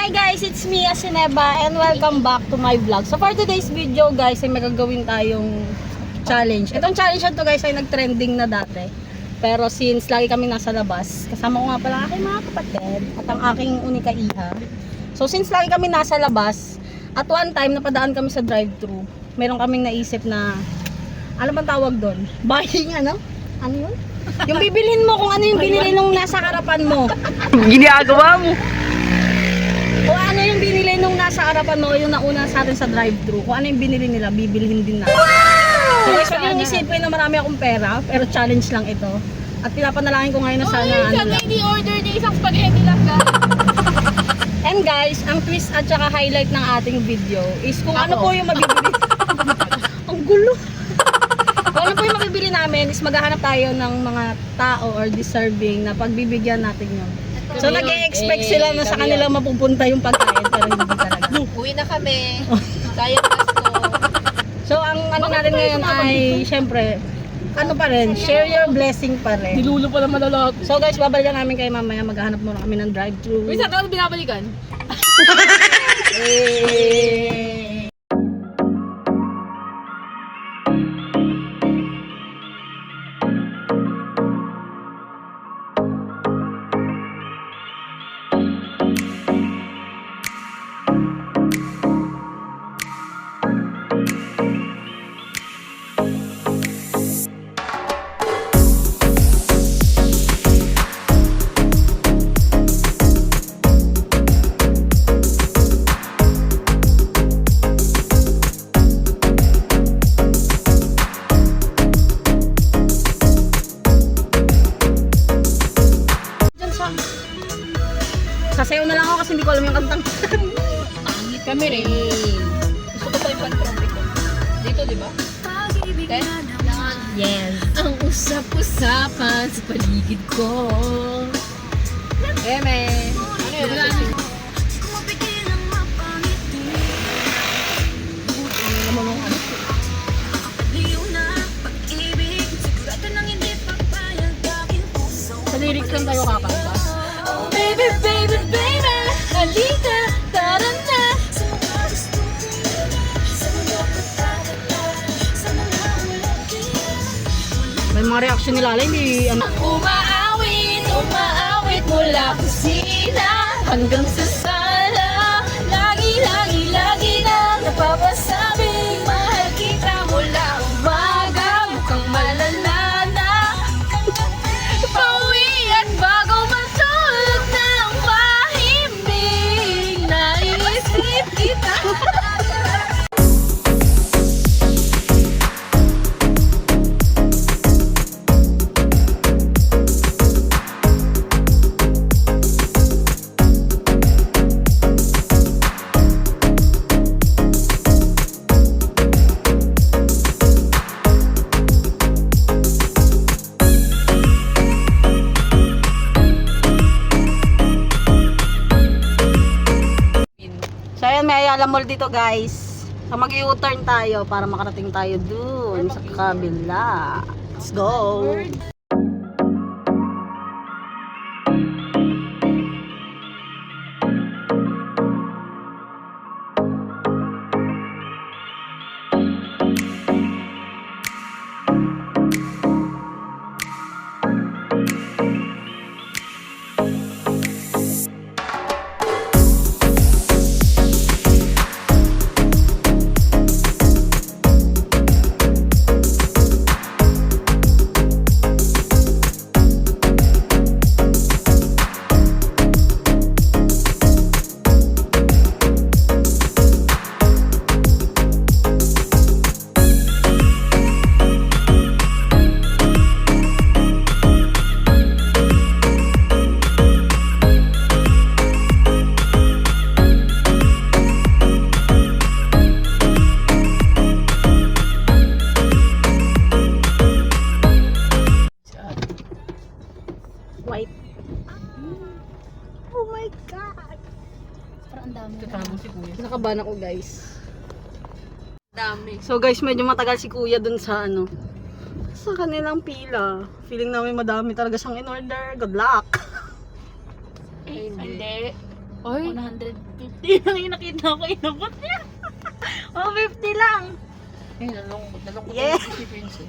Hi guys, it's me, Asineba, and welcome back to my vlog. So for today's video guys, ay may gagawin tayong challenge. Itong challenge na to guys ay nag-trending na dati. Pero since lagi kami nasa labas, kasama ko nga pala aking mga kapatid at ang aking unika iha. So since lagi kami nasa labas, at one time napadaan kami sa drive-thru, meron kaming naisip na, ano bang tawag doon? Buying ano? Ano yun? Yung bibilhin mo kung ano yung binili nung nasa harapan mo. Ginagawa mo. Kung ano yung binili nung nasa harapan mo, yung nauna sa atin sa drive-thru, kung ano yung binili nila, bibilhin din natin. So guys, wag yung isipin na marami akong pera, pero challenge lang ito. At pinapanalangin ko ngayon na sana ano lang. Hindi order niya isang spaghetti lang ka. And guys, ang twist at saka highlight ng ating video is kung ano po yung mabibili. Ang gulo. Kung ano po yung mabibili namin is maghahanap tayo ng mga tao or deserving na pagbibigyan natin yun. So nag-e-expect sila na sa kanila mapupunta yung pagkain pero hindi talaga. Uwi na kami. Sayang gasto. So ang ano natin ngayon ay syempre ano pa rin, share your blessing pa rin. Nilulo pa naman lahat. So guys, babalikan namin kayo mamaya, maghahanap muna kami ng drive-thru. Uy, saan ka binabalikan? Sasayaw na lang ako kasi hindi ko alam yung kantang. Kami rin. Gusto ko pa yung pan-tropic ko. Dito, di ba? Okay? Yes. Ang usap-usapan sa paligid ko. Eme. Ano yun? Sa lyrics lang tayo kakanta. Baby, baby, baby, halika, tara na. May mga reaction nila, hindi ano. Umaawit mula kusina hanggang sa sala. Lagi na napapasabing mahal kita mula umaga. Mukhang malala na. Pauwi at bago matulog ng mahimbing, naiisip kita. So ayan, may Ayala Mall dito guys. So mag-u-turn tayo para makarating tayo dun sa kabila. Let's go! White. Oh my God! Parang ang dami. Nakabahan ako guys. Dami. So guys, medyo matagal si kuya dun sa ano, sa kanilang pila. Feeling namin madami talaga siyang in order. Good luck! Hindi. Ay, 150 lang yung nakita ko, inabot niya. 150 lang. nalungkot Yeah. si Princess.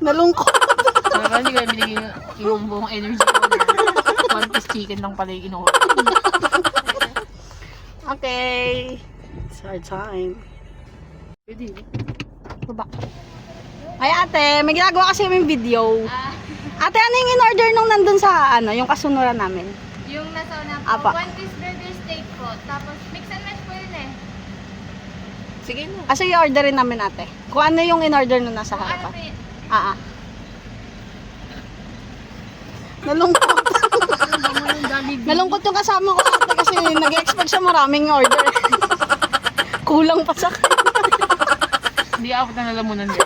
Nalungkot. Parang hindi ko binigay yung buong energy ko na one piece chicken lang pala yung inuha. Okay. It's our time. Pwede. Baba. Ay ate, may ginagawa kasi kaming video. Ate, ano yung in-order nung nandun sa ano, yung kasunuran namin? Yung nasa una po, Apa. one piece burger steak po. Tapos mix and match po yun eh. Sige na. Kasi i-orderin namin ate. Kung ano yung in-order nung nasa Ano po harapan. yun? Nalungkot. Nalungkot yung kasama ko ate kasi nag-expect siya maraming order. Kulang pa sa Hindi ako na nalamunan din.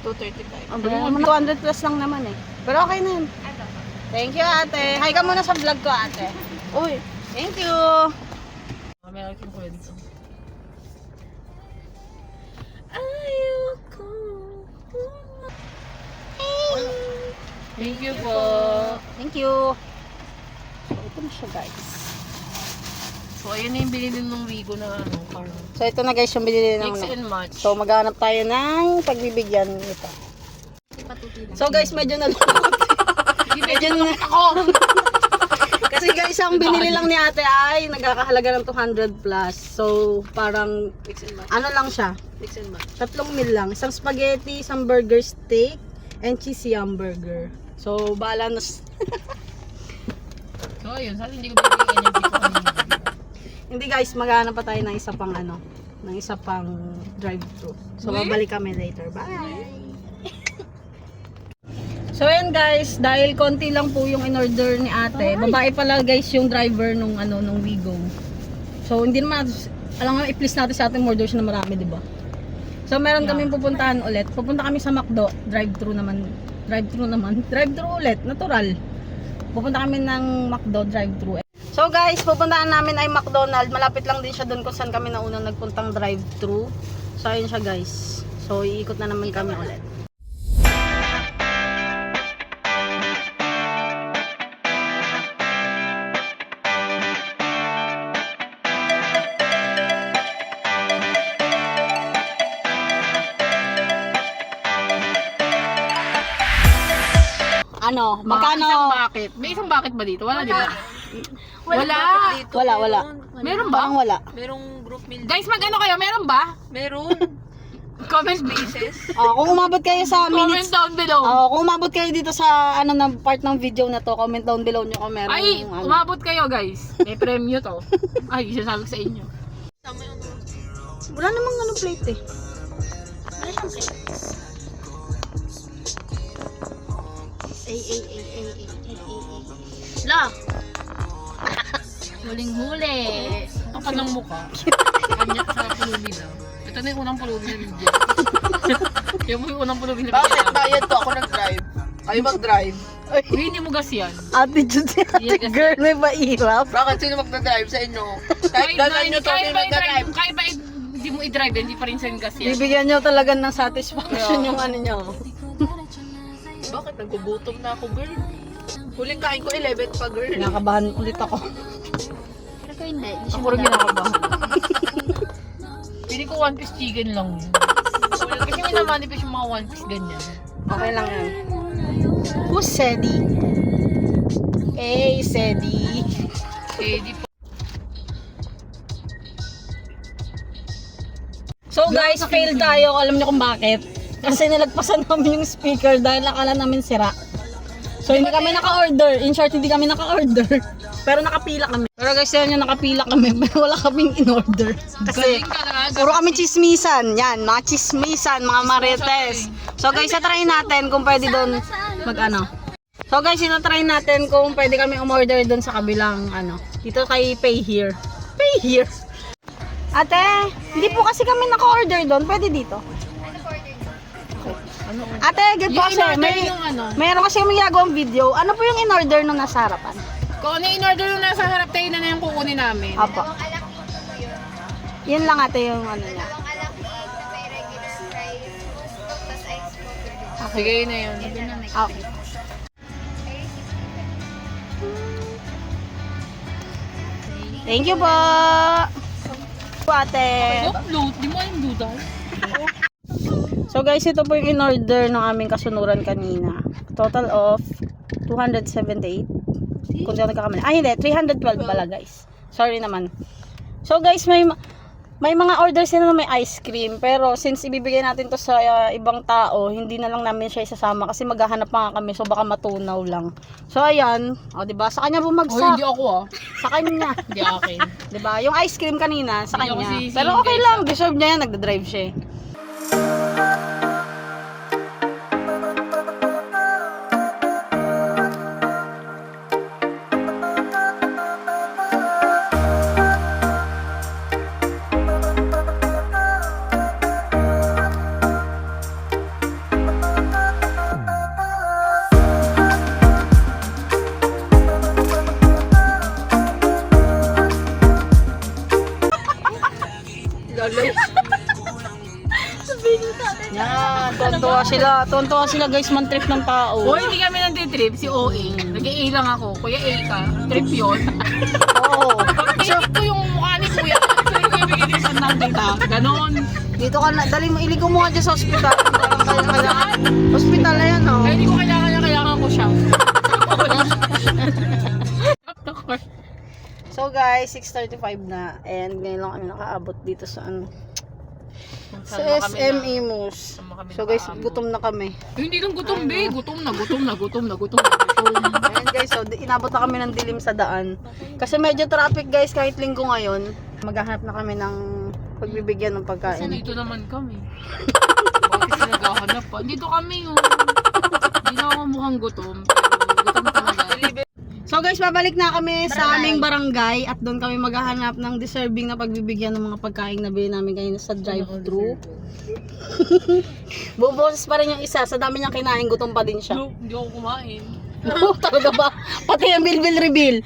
235. Ang bilis naman, 200 plus lang naman eh. Pero okay na yun. Ito po. Thank you ate. Hi ka muna sa vlog ko ate. Uy, thank you. Meron kang kwento. Ayoko. Thank you po. Thank you. So, ito na siya guys. So, ayun na yung binili ng Wigo na ano, car. So, ito na guys yung binili ng Mix and match. So, maghanap tayo ng pagbibigyan nito. So, guys, medyo nalungkot. medyo na Ako! Kasi guys, ang binili lang ni ate ay nagkakahalaga ng 200 plus. So, parang, ano lang siya? Mix and match. 3 meal lang. Isang spaghetti, isang burger steak, and cheesy hamburger. So, bahala na. So, ayun. Sana hindi ko bibigyan energy ko kanina. Hindi guys, maghanap pa tayo ng isa pang ano, ng isa pang drive-thru. So, Uy. babalik kami later. Bye! So, ayan guys, dahil konti lang po yung in-order ni ate. Babae pala guys yung driver nung ano, nung Wigo. So, hindi naman, alam nga, i-please natin sa ating order siya na marami, di ba? So, meron kaming pupuntahan ulit. Pupunta kami sa McDo, drive-thru naman. Drive-thru ulit, natural. Pupunta kami ng McDo, drive-thru. So guys, pupuntahan namin ay McDonald's. Malapit lang din siya doon kung saan kami naunang nagpuntang drive-thru. So ayun siya guys. So iikot na naman kami ulit. Ano? Isang Magkano? bucket. May isang bucket ba dito? Wala, di ba? Wala. Wala. Meron ba? Parang wala. Merong group meal. Guys, mag-ano kayo? Meron ba? Meron. Comment basis. Kung umabot kayo sa Comment minutes. down below. Kung umabot kayo dito sa ano na part ng video na to, comment down below nyo kung meron. Ay, ano. umabot kayo guys. May premyo to. Ay, isasabi ko sa inyo. Wala namang ano plate eh. La! Huling-huli. Ang kanang mukha. Kanya sa pulubi na. Ito na yung unang pulubi na video. Yung yung unang pulubi na Bakit video. bayad to? Ako nag-drive. Kayo mag-drive. Uy, hindi mo gas yan. Attitude si ate Yeah, kasi- girl, may mahirap. Bakit sino mag-drive sa inyo? Kahit dalan nyo to, may mag-drive. Kahit ba hindi mo i-drive, hindi pa rin sa gas yan. Bibigyan nyo talaga ng satisfaction yung ano nyo. Bakit? Nagugutom na ako, girl. Huling kain ko 11 pa, girl. Kinakabahan ulit ako. Pero ko hindi. Ako rin ginakabahan. Pili ko one piece chicken lang yun. Kasi may namanifest yung mga one piece ganyan. Okay lang yan. Who's Sedi? Hey, Sedi. Eh, di pa. So guys, fail tayo. Alam niyo kung bakit? Kasi nilagpasan namin yung speaker dahil akala namin sira. So hindi kami naka-order. In short, hindi kami naka-order. Pero nakapila kami. Pero guys, yan yung nakapila kami. Pero wala kaming in-order. Kasi Galing ka na. puro kami chismisan. Yan, mga chismisan, mga marites. So guys, try natin kung pwede doon mag-ano. So guys, try natin kung pwede kami umorder doon sa kabilang ano. Dito kay Pay Here. Pay Here. Ate, hindi po kasi kami naka-order doon. Pwede dito. Ano? Ate, good po Yung kasi. in-order May, yung ano. mayroon kasi kami ginagawang video. Ano po yung in-order nung nasa harapan? Kung ano yung in-order yung nasa harap tayo na yung kukunin namin. Apo. Alak po yun. Yun lang ate yung ano niya. Dalawang alak na may regular price. Tapos ice coffee. Sige, yun na yun. Ito na may Okay. Thank you po. Ate. Upload, di mo yung dudaw. So guys, ito po yung in-order ng aming kasunuran kanina. Total of 278. Kung di ako nagkakamali. Ay hindi, 312 pala guys. Sorry naman. So guys, may mga orders sila na may ice cream. Pero since ibibigay natin to sa ibang tao, hindi na lang namin siya isasama kasi maghahanap pa nga kami. So baka matunaw lang. So ayan, o diba? Sa kanya bumagsak. Hindi ako Sa kanya. Hindi akin. Diba? Yung ice cream kanina sa Hindi ako kanya. sisingin, Pero okay guys, lang, deserve niya yan. Nagda-drive siya eh. Yan, tuwan-tuwa sila guys, man trip ng tao. O, hindi kami nag-trip. Si OA. Nag-A lang ako. Kuya A ka. Trip yun. Oo. Pinipit ko yung mukha ni Kuya. So, yung ibigay din sa nakita. Ganon. Dito ka na, dali mo, iligo mo nga dyan sa ospital. Hospital na yan, oh. Kaya hindi ko kailangan ko siya. So guys, 6:35 na. And ngayon lang kami nakaabot dito sa ano. Sa SM Imus. So guys, gutom na kami. Hindi lang gutom, be. Gutom na. Ayan guys, so inabot na kami ng dilim sa daan. Kasi medyo traffic guys kahit linggo ngayon. Maghahanap na kami ng pagbibigyan ng pagkain. Dito naman kami. Bakit sila naghahanap pa? Dito kami yung... Hindi na ako mukhang gutom. Pero gutom talaga. So guys, babalik na kami sa aming barangay at doon kami maghahanap ng deserving na pagbibigyan ng mga pagkain na bili namin kanina sa drive-thru. Buboses pa rin yung isa, sa dami niyang kinain, gutom pa din siya. Hindi ako kumain. Oh, talaga ba? Pati yung bilbil reveal.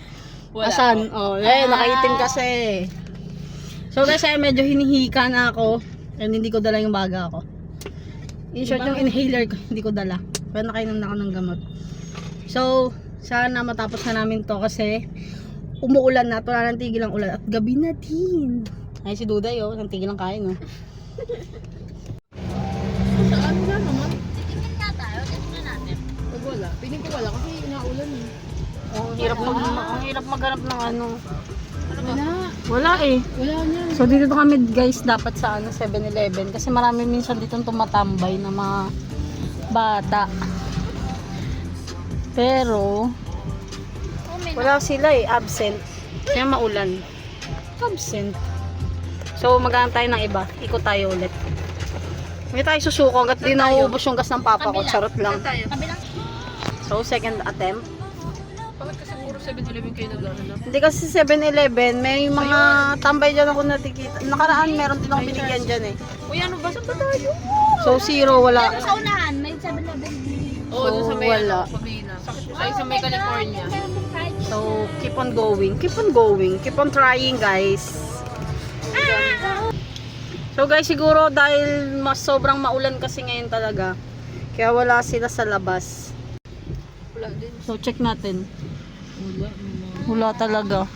Wala. Asan? Oh, nakaitim kasi. So guys, medyo hinihika na ako and hindi ko dala yung baga ko. In short, yung inhaler ko, hindi ko dala. Pero nakainom na ako ng gamot. So, sana matapos na namin to kasi umuulan na, wala nang tigil ang ulan at gabi na din. Ay si Duday nang tigil ang kain oh. Saan na naman? Titingin nga tayo. Tignan natin. Pag wala. Piling ko wala kasi inaulan eh. Ang hirap maghanap ng ano. Wala. Wala eh. Wala niya. So dito kami guys dapat sa 7-Eleven kasi marami minsan dito tumatambay na mga bata. Pero wala sila eh, absent. Kaya maulan. Absent. So maghanap tayo ng iba. Ikot tayo ulit. Hindi tayo susuko hanggat di nauubos yung gas ng papa ko. Charot lang. So second attempt. Bakit kasi puro 7-Eleven kayo naghahanap? Hindi kasi 7-Eleven, may mga tambay dyan ako natikita. Nakaraan meron din akong binigyan dyan eh. Uy, ano ba? Saan ba tayo? So zero, wala. Sa unahan, may 7-Eleven. Oo, doon sa may wala. ano, Pabina. Sa may California. So keep on going, keep on going, keep on trying guys. So guys, siguro dahil mas sobrang maulan kasi ngayon talaga, kaya wala sila sa labas. Wala din. So check natin. Wala. Wala talaga.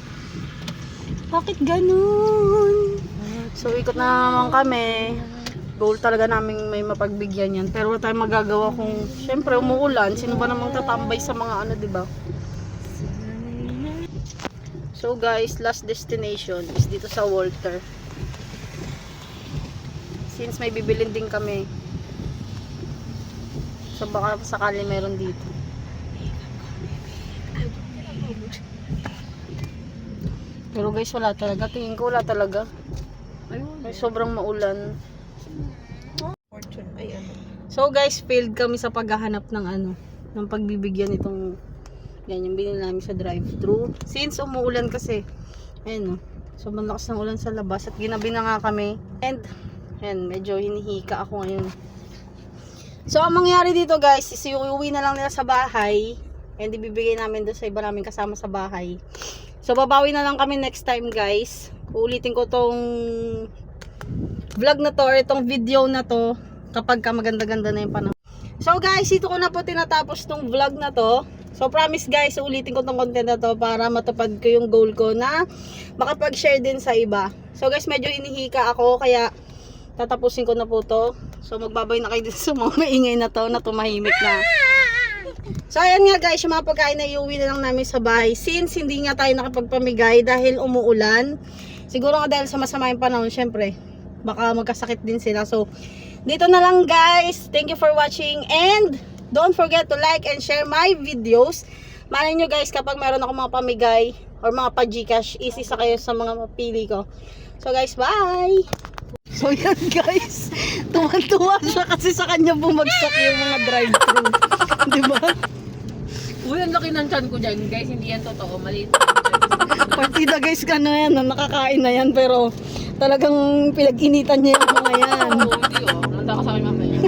Bakit ganun? So ikot na naman kami. Goal talaga namin may mapagbigyan yan. Pero wala tayong magagawa kung syempre umuulan. Sino ba namang tatambay sa mga ano, di ba? So guys, last destination is dito sa Walter. Since may bibilin din kami. So baka sakali meron dito. Pero guys, wala talaga. Tingin ko wala talaga. May sobrang maulan. Fortune. Ay, ano. So guys, failed kami sa paghahanap ng ano, ng pagbibigyan itong yan yung binili namin sa drive-thru. Since umuulan kasi. Ayun, so malakas ng ulan sa labas at ginabi na nga kami. And ayan, medyo hinihika ako ngayon. So ang mangyari dito guys, is iuwi na lang nila sa bahay and ibibigay namin doon sa iba namin kasama sa bahay. So babawi na lang kami next time guys. Uulitin ko tong vlog na to or itong video na to kapag ka maganda-ganda na yung panahon. So guys, ito ko na po tinatapos tong vlog na to. So promise guys, ulitin ko tong content na to para matupad ko yung goal ko na makapag-share din sa iba. So guys, medyo inihika ako kaya tatapusin ko na po to. So magbabay na kayo dito sa mga maingay na to na tumahimik na. So ayan nga guys, yung mga pagkain na iuwi na lang namin sa bahay. Since hindi nga tayo nakapagpamigay dahil umuulan. Siguro nga dahil sa masama yung panahon, syempre baka magkasakit din sila. So dito na lang guys. Thank you for watching and don't forget to like and share my videos. Malay nyo guys, kapag meron ako mga pamigay or mga pa-Gcash, easy sa kayo sa mga mapili ko. So guys, bye! So yan guys, tuwan-tuwa siya kasi sa kanya bumagsak yung mga drive-thru. Diba? Uy, ang laki ng tiyan ko dyan, guys. Hindi yan totoo. Maliit. Partida guys, ano yan, nakakain na yan pero talagang pinag-initan niya yung mga yan. Oo, hindi oh. Manda ka sa akin mamaya.